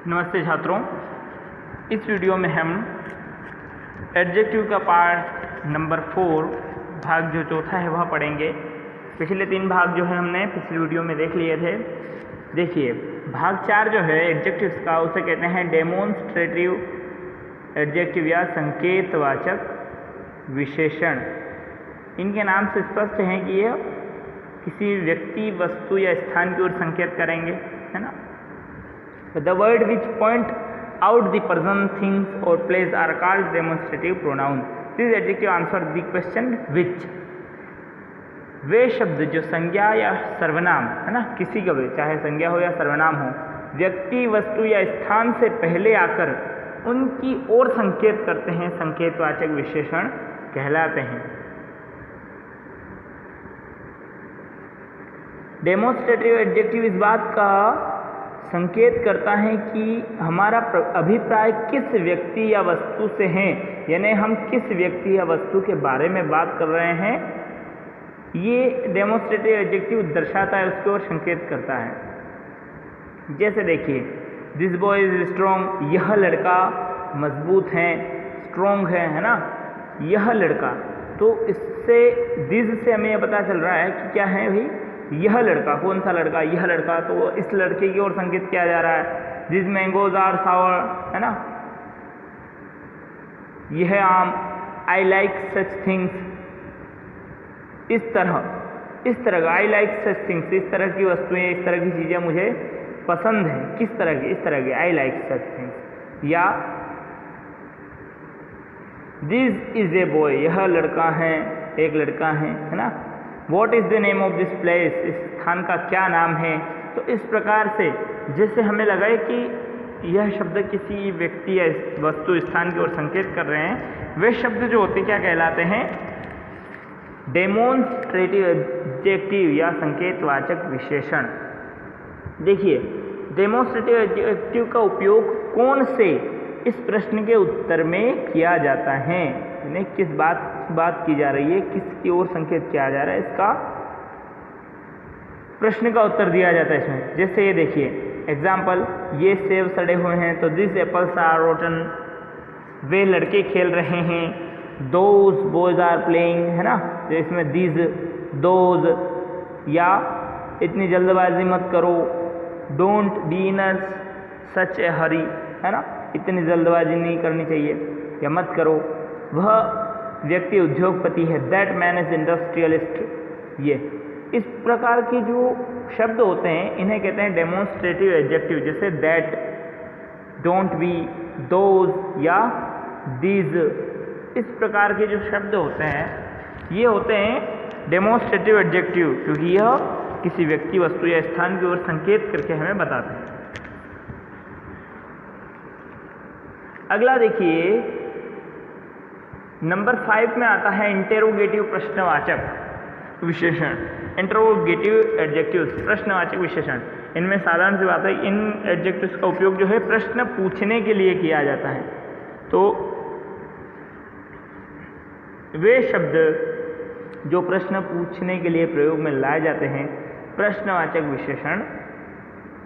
नमस्ते छात्रों, इस वीडियो में हम एडजेक्टिव का पार्ट नंबर 4 भाग जो चौथा है वह पढ़ेंगे। पिछले 3 भाग जो है हमने पिछली वीडियो में देख लिए थे। देखिए, भाग 4 जो है एडजेक्टिव्स का, उसे कहते हैं डेमोन्स्ट्रेटिव एडजेक्टिव या संकेतवाचक विशेषण। इनके नाम से स्पष्ट है कि यह किसी व्यक्ति, वस्तु या स्थान की ओर संकेत करेंगे, है ना। The word which point out the person, things or place are called demonstrative pronouns. This adjective answer the question which. वे शब्द जो संज्ञा या सर्वनाम, है ना, किसी का भी, चाहे संज्ञा हो या सर्वनाम हो, व्यक्ति, वस्तु या स्थान से पहले आकर उनकी ओर संकेत करते हैं, संकेतवाचक विशेषण कहलाते हैं। डेमोन्स्ट्रेटिव एडजेक्टिव इस बात का संकेत करता है कि हमारा अभिप्राय किस व्यक्ति या वस्तु से है, यानी हम किस व्यक्ति या वस्तु के बारे में बात कर रहे हैं, ये डेमोन्स्ट्रेटिव एडजेक्टिव दर्शाता है, उसकी ओर संकेत करता है। जैसे देखिए, दिस बॉय इज स्ट्रॉन्ग, यह लड़का मजबूत है, स्ट्रॉन्ग है ना, यह लड़का। तो इससे, दिस से हमें यह पता चल रहा है कि क्या है भाई, यह लड़का। कौन सा लड़का? यह लड़का। तो इस लड़के की ओर संकेत किया जा रहा है। दिस मैंगोज आर सावर, है ना, यह आम। आई लाइक सच थिंग्स, इस तरह का आई लाइक सच थिंग्स, इस तरह की वस्तुएं, इस तरह की चीज़ें मुझे पसंद हैं। किस तरह की? इस तरह की, आई लाइक सच थिंग्स। या दिस इज ए बॉय, यह लड़का है, एक लड़का है ना। What is the name of this place, इस स्थान का क्या नाम है। तो इस प्रकार से जैसे हमें लगा कि यह शब्द किसी व्यक्ति या वस्तु, स्थान की ओर संकेत कर रहे हैं, वे शब्द जो होते क्या कहलाते हैं? डेमोन्स्ट्रेटिव एडजेक्टिव या संकेतवाचक विशेषण। देखिए, डेमोन्स्ट्रेटिव एडजेक्टिव का उपयोग कौन से, इस प्रश्न के उत्तर में किया जाता है, यानी किस बात की जा रही है, किसकी ओर संकेत किया जा रहा है, इसका प्रश्न का उत्तर दिया जाता है इसमें। जैसे ये देखिए एग्जाम्पल, ये सेब सड़े हुए हैं, तो दिस एप्पल्स आर रोटन। वे लड़के खेल रहे हैं, दोज बॉयज आर प्लेइंग, है ना। तो इसमें दिस, दोज। या इतनी जल्दबाजी मत करो, डोंट बी इन सच ए हरी, है ना, इतनी जल्दबाजी नहीं करनी चाहिए या मत करो। वह व्यक्ति उद्योगपति है, दैट मैन इज इंडस्ट्रियलिस्ट। ये इस प्रकार के जो शब्द होते हैं इन्हें कहते हैं डेमोन्स्ट्रेटिव एडजेक्टिव। जैसे दैट, डोंट बी, दोज या दीज, इस प्रकार के जो शब्द होते हैं ये होते हैं डेमोन्स्ट्रेटिव एडजेक्टिव, क्योंकि यह किसी व्यक्ति, वस्तु या स्थान की ओर संकेत करके हमें बताते हैं। अगला देखिए, नंबर 5 में आता है इंटेरोगेटिव प्रश्नवाचक विशेषण। इंटेरोगेटिव एडजेक्टिव्स, प्रश्नवाचक विशेषण। इनमें साधारण सी बात है, इन एडजेक्टिव्स का उपयोग जो है प्रश्न पूछने के लिए किया जाता है। तो वे शब्द जो प्रश्न पूछने के लिए प्रयोग में लाए जाते हैं प्रश्नवाचक विशेषण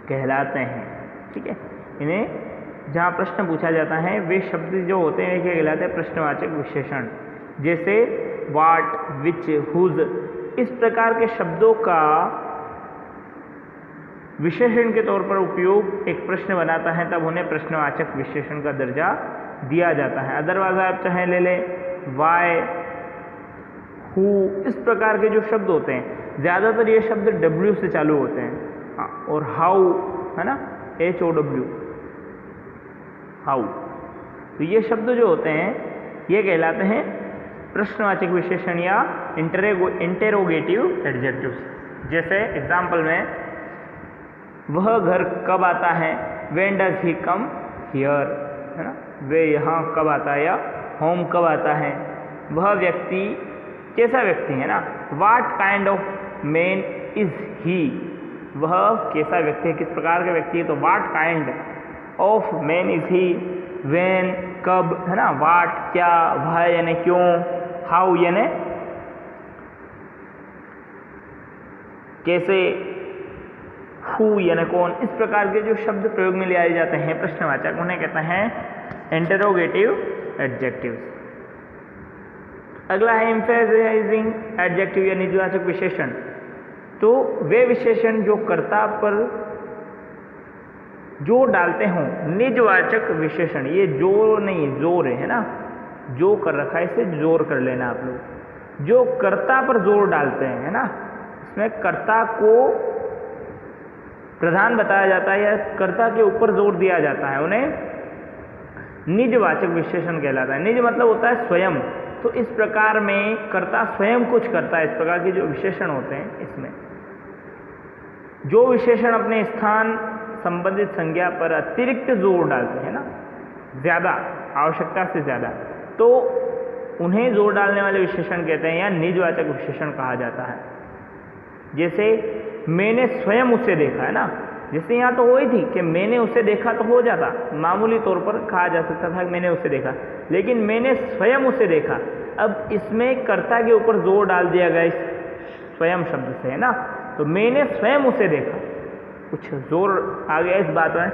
कहलाते हैं। ठीक है, इन्हें जहाँ प्रश्न पूछा जाता है वे शब्द जो होते हैं क्या कहलाते हैं? प्रश्नवाचक विशेषण। जैसे वाट, विच, हुज, इस प्रकार के शब्दों का विशेषण के तौर पर उपयोग एक प्रश्न बनाता है, तब उन्हें प्रश्नवाचक विशेषण का दर्जा दिया जाता है। अदरवाइज आप चाहे ले लें वाई, हु, इस प्रकार के जो शब्द होते हैं, ज़्यादातर ये शब्द डब्ल्यू से चालू होते हैं। और हाउ, है ना, HOW, हाउ। तो ये शब्द जो होते हैं ये कहलाते हैं प्रश्नवाचक विशेषण या इंटेरोगेटिव एडजेक्टिव्स। जैसे एग्जाम्पल में, वह घर कब आता है, when does he come here, है ना, वे यहाँ कब आता है या होम कब आता है। वह व्यक्ति कैसा व्यक्ति है ना, what kind of man is he, वह कैसा व्यक्ति है, किस प्रकार का व्यक्ति है। तो what kind of man is he, when कब, है ना, व्हाट क्या, व्हाई यानी क्यों, हाउ यानी कैसे, हु यानी कौन, इस प्रकार के जो शब्द प्रयोग में ले आए जाते हैं प्रश्नवाचक, उन्हें कहते हैं इंटरोगेटिव एडजेक्टिव्स। अगला है एम्फेसाइजिंग एडजेक्टिव या निजवाचक विशेषण। तो वे विशेषण जो कर्ता पर जोर डालते हों, निजवाचक विशेषण, ये जोर नहीं जोर है ना, जो कर रखा है इसे जोर कर लेना आप लोग, जो कर्ता पर जोर डालते हैं है ना, इसमें कर्ता को प्रधान बताया जाता है या कर्ता के ऊपर जोर दिया जाता है, उन्हें निजवाचक विशेषण कहलाता है। निज मतलब होता है स्वयं, तो इस प्रकार में कर्ता स्वयं कुछ करता है, इस प्रकार के जो विशेषण होते हैं इसमें जो विशेषण अपने स्थान संबंधित संज्ञा पर अतिरिक्त जोर डालते हैं ना, ज्यादा, आवश्यकता से ज्यादा, तो उन्हें जोर डालने वाले विशेषण कहते हैं या निजवाचक विशेषण कहा जाता है। जैसे मैंने स्वयं उसे देखा है ना, जैसे यहाँ तो वही थी कि मैंने उसे देखा तो हो जाता, मामूली तौर पर कहा जा सकता था कि मैंने उसे देखा, लेकिन मैंने स्वयं उसे देखा, अब इसमें कर्ता के ऊपर जोर डाल दिया गया इस स्वयं शब्द से है ना, तो मैंने स्वयं उसे देखा, कुछ जोर आ गया इस बात में।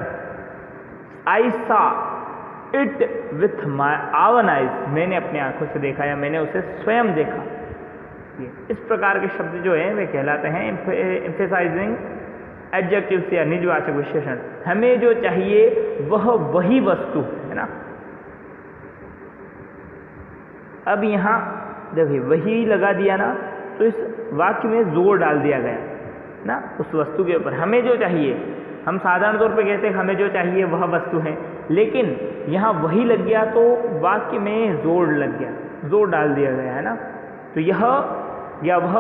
आई सा इट विथ माई आवन आइज, मैंने अपनी आंखों से देखा या मैंने उसे स्वयं देखा। इस प्रकार के शब्द जो है वे कहलाते हैं एम्फेसाइजिंग एडजेक्टिव्स या निजवाचक विशेषण। हमें जो चाहिए वह वही वस्तु है ना। अब यहाँ देखिए वही लगा दिया ना, तो इस वाक्य में जोर डाल दिया गया ना उस वस्तु के ऊपर। हमें जो चाहिए, हम साधारण तौर पे कहते हैं हमें जो चाहिए वह वस्तु है, लेकिन यहाँ वही लग गया तो वाक्य में जोर लग गया, जोर डाल दिया गया है ना। तो यह या वह,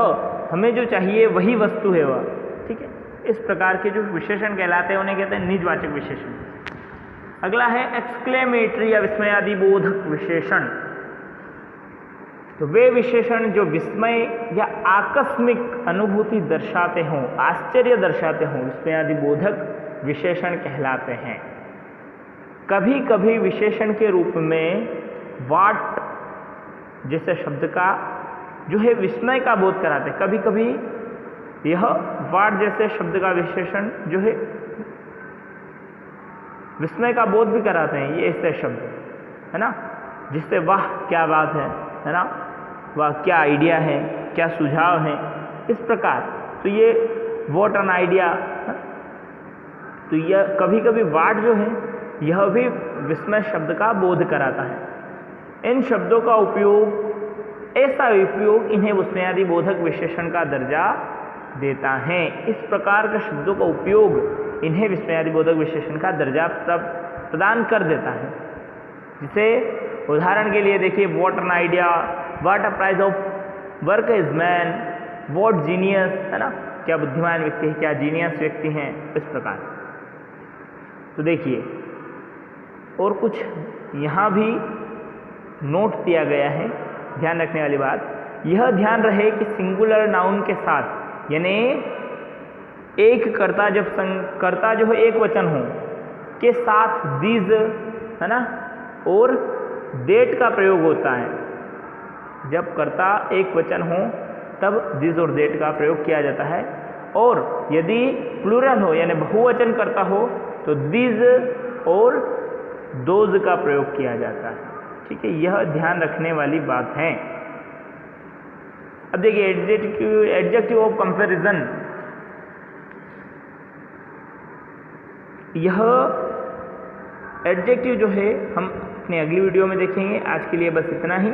हमें जो चाहिए वही वस्तु है वह, ठीक है। इस प्रकार के जो विशेषण कहलाते हैं उन्हें कहते हैं निजवाचक विशेषण। अगला है एक्सक्लेमेटरी या विस्मयादिबोधक विशेषण। तो वे विशेषण जो विस्मय या आकस्मिक अनुभूति दर्शाते हों, आश्चर्य दर्शाते हों, विस्मयादिबोधक विशेषण कहलाते हैं। कभी कभी विशेषण के रूप में वाट जैसे शब्द का जो है विस्मय का बोध कराते हैं। कभी कभी यह वाट जैसे शब्द का विशेषण जो है विस्मय का बोध भी कराते हैं, ये ऐसे शब्द है ना, जिससे वाह क्या बात है ना, वाह क्या आइडिया है, क्या सुझाव है, इस प्रकार। तो ये व्हाट एन आइडिया, तो यह कभी कभी वाट जो है यह भी विस्मय शब्द का बोध कराता है। इन शब्दों का उपयोग, ऐसा उपयोग इन्हें विस्मयादिबोधक विशेषण का दर्जा देता है। इस प्रकार के शब्दों का उपयोग इन्हें विस्मयादिबोधक विशेषण का दर्जा प्रदान कर देता है। जिसे उदाहरण के लिए देखिए, what an idea, what a prize of work is man, what genius, है ना, क्या बुद्धिमान व्यक्ति है, क्या जीनियस व्यक्ति हैं, इस प्रकार। तो देखिए और कुछ यहाँ भी नोट दिया गया है, ध्यान रखने वाली बात यह ध्यान रहे कि सिंगुलर नाउन के साथ, यानी एक कर्ता, जब कर्ता जो है एक वचन हो के साथ दीज है ना और डेट का प्रयोग होता है। जब कर्ता एक वचन हो तब दिस और डेट का प्रयोग किया जाता है, और यदि प्लूरल हो यानी बहुवचन कर्ता हो तो दिस और दोज का प्रयोग किया जाता है, ठीक है। यह ध्यान रखने वाली बात है। अब देखिए एडजेक्टिव ऑफ कंपैरिजन, यह एडजेक्टिव जो है हम अपनी अगली वीडियो में देखेंगे। आज के लिए बस इतना ही।